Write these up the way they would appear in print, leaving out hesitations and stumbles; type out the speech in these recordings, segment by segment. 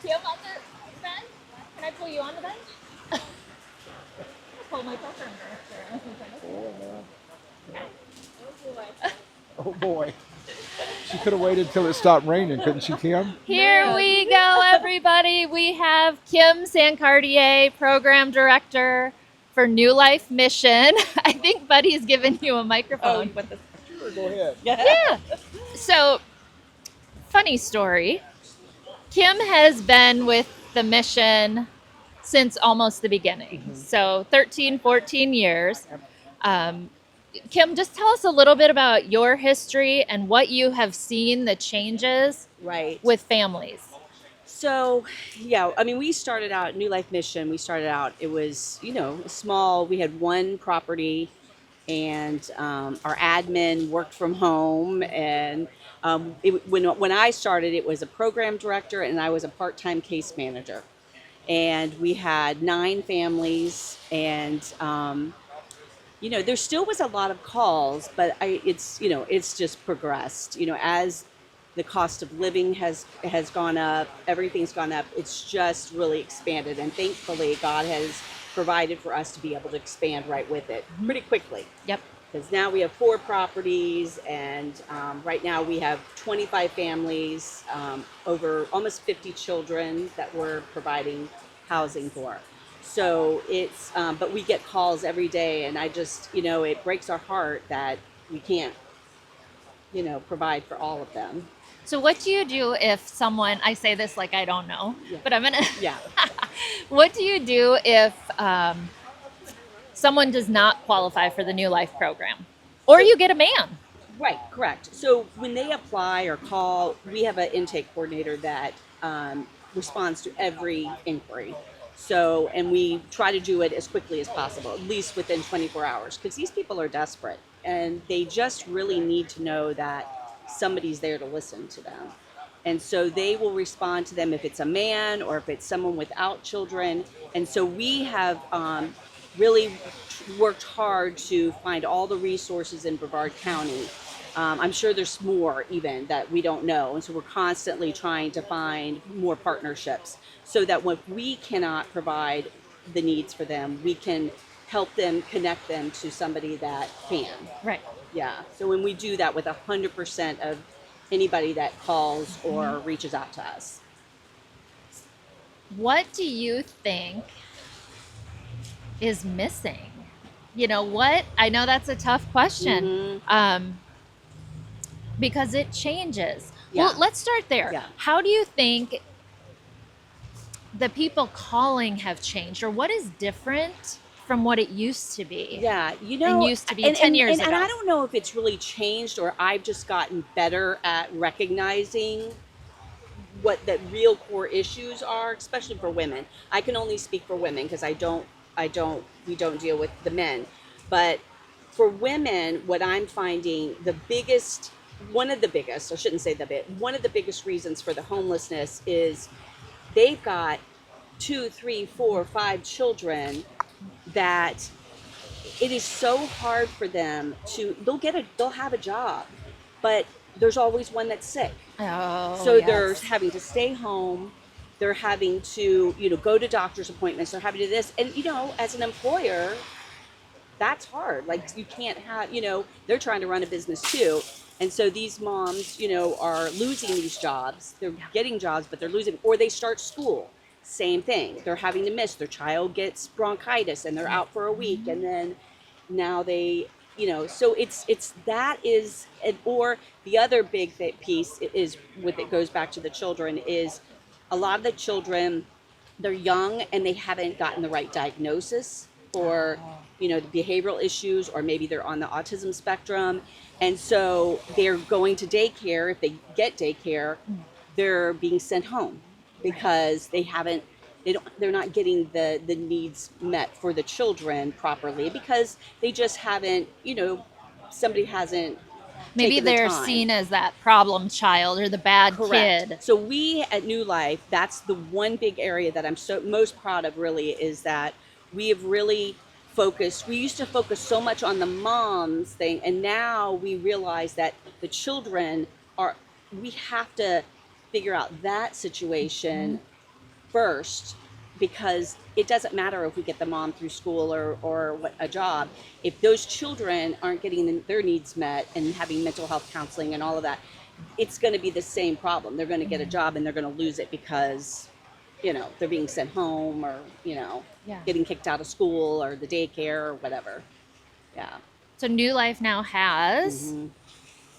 Kim on the bench? Can I pull you on the bench? Pull myself in there. Oh boy. Oh boy. She could have waited till it stopped raining, couldn't she, Kim? Here we go, everybody. We have Kim Cartier, Program Director for New Life Mission. I think Buddy's given you a microphone. Sure, go ahead. Yeah. So, funny story. Kim has been with the mission since almost the beginning. So 13, 14 years. Um, Kim, just tell us a little bit about your history and what you have seen the changes Right. with families. So, yeah, I mean, we started out New Life Mission. We started out, it was, small. We had one property, and our admin worked from home. And when I started, it was a program director, and I was a part-time case manager. And we had 9 families, and there still was a lot of calls, but it's just progressed. As the cost of living has gone up, everything's gone up. It's just really expanded, and thankfully, God has provided for us to be able to expand right with it pretty quickly. Yep. Because now we have 4 properties, and right now we have 25 families, over almost 50 children that we're providing housing for. So it's, but we get calls every day, and I just, it breaks our heart that we can't, provide for all of them. So, what do you do if someone, I say this like I don't know, but I'm going to, Yeah. what do you do if someone does not qualify for the New Life program? Or you get a man? Right, correct. So when they apply or call, we have an intake coordinator that responds to every inquiry. So, and we try to do it as quickly as possible, at least within 24 hours, because these people are desperate, and they just really need to know that somebody's there to listen to them. And so they will respond to them if it's a man or if it's someone without children. And so we have really worked hard to find all the resources in Brevard County. I'm sure there's more even that we don't know. And so we're constantly trying to find more partnerships so that when we cannot provide the needs for them, we can help them, connect them to somebody that can. Right. Yeah. So when we do that with 100% of anybody that calls or reaches out to us. What do you think is missing? What? I know that's a tough question. Because it changes. Yeah. Well, let's start there. Yeah. How do you think the people calling have changed, or what is different from what it used to be? Yeah, and used to be 10 years ago. And I don't know if it's really changed or I've just gotten better at recognizing what the real core issues are, especially for women. I can only speak for women because we don't deal with the men. But for women, what I'm finding one of the biggest reasons for the homelessness is they've got 2, 3, 4, 5 children that it is so hard for them they'll have a job, but there's always one that's sick. Oh, So yes. they're having to stay home. They're having to, go to doctor's appointments. They're having to do this. And, as an employer, that's hard. Like, you can't have, they're trying to run a business too. And so these moms, are losing these jobs. They're getting jobs, but they're losing, or they start school. Same thing. They're having to miss. Their child gets bronchitis and they're out for a week. And then now they, so or the other big piece is with it goes back to the children is a lot of the children, they're young and they haven't gotten the right diagnosis for, the behavioral issues, or maybe they're on the autism spectrum. And so they're going to daycare. If they get daycare, they're being sent home because they're not getting the needs met for the children properly because they just haven't, somebody hasn't Maybe taken the they're time. seen as that problem child or the bad Correct. kid. So we at New Life, that's the one big area that I'm so most proud of really is that we have really focused. We used to focus so much on the moms thing, and now we realize that the children we have to figure out that situation first, because it doesn't matter if we get the mom through school or a job. If those children aren't getting their needs met and having mental health counseling and all of that, it's going to be the same problem. They're going to get a job and they're going to lose it because, they're being sent home or, Yeah. getting kicked out of school or the daycare or whatever. Yeah. So New Life now has Mhm.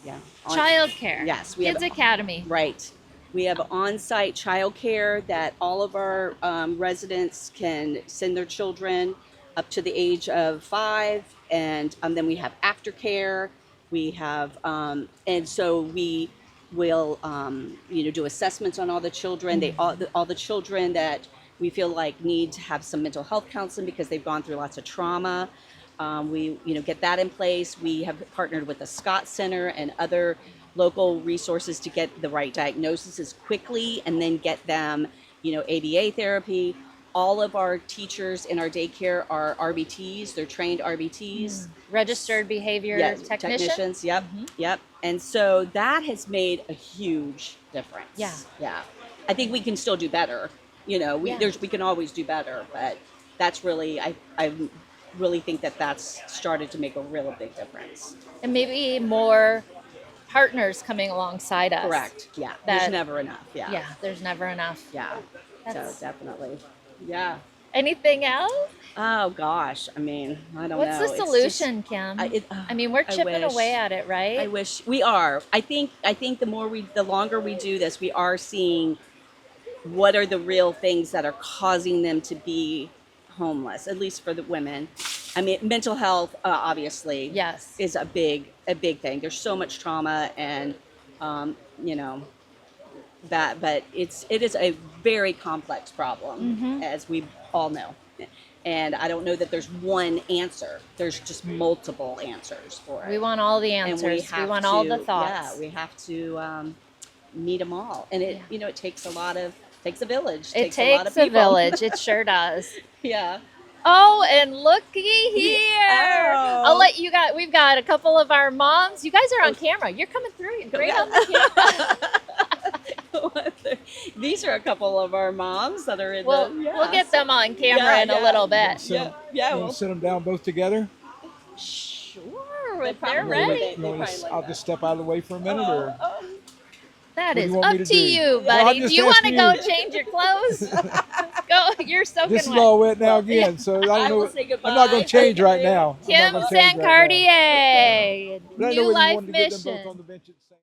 Yeah. childcare. Yes, we Kids have Academy. Right. We have on-site childcare that all of our residents can send their children up to the age of 5, and then we have aftercare. We have, and so we will, do assessments on all the children. All the children that we feel like need to have some mental health counseling because they've gone through lots of trauma. We, get that in place. We have partnered with the Scott Center and other local resources to get the right diagnoses quickly and then get them, ABA therapy. All of our teachers in our daycare are RBTs. They're trained RBTs. Registered behavior Yeah, technician. technicians. Yep, yep. And so that has made a huge difference. Yeah. Yeah. I think we can still do better. We can always do better, but that's really I really think that's started to make a real big difference. And maybe more partners coming alongside us. Correct. Yeah. That- There's never enough. Yeah. Yeah, there's never enough. Yeah. That's- So definitely. Yeah. Anything else? Oh gosh. I mean, I don't What's know. the It's just- solution, Kim? I mean, we're chipping wish. away at it, right? I wish we are. I think the longer we do this, we are seeing what are the real things that are causing them to be homeless, at least for the women. I mean, mental health, obviously, Yes. is a big thing. There's so much trauma, and but it is a very complex problem, as we all know. And I don't know that there's one answer. There's just multiple answers for it. We want all the And answers. We have want all the to- thoughts. Yeah, we have to meet them all, and it it takes a village. It a lot of takes a people. village. It sure does. Yeah. Oh, and looky here. Oh. We've got a couple of our moms. You guys are on camera. You're coming through. You're great on the camera. These are a couple of our moms that are in We'll get them on camera in a little bit. So, Yeah, you want to sit them down both together? Sure, if they're probably ready. would. You want me probably to, like I'll that. just step out of the way for a minute, or That What do is you want up me to to do? you, Well, I'm buddy. just Do you want to asking go you. change your clothes? Go. You're soaking this is wet. all wet now again. So I don't I know. will say I'm not going goodbye. to change right now. I'm not Kim gonna change San right now. Cartier, But I know New whether you Life wanted to get them both on Mission. the bench at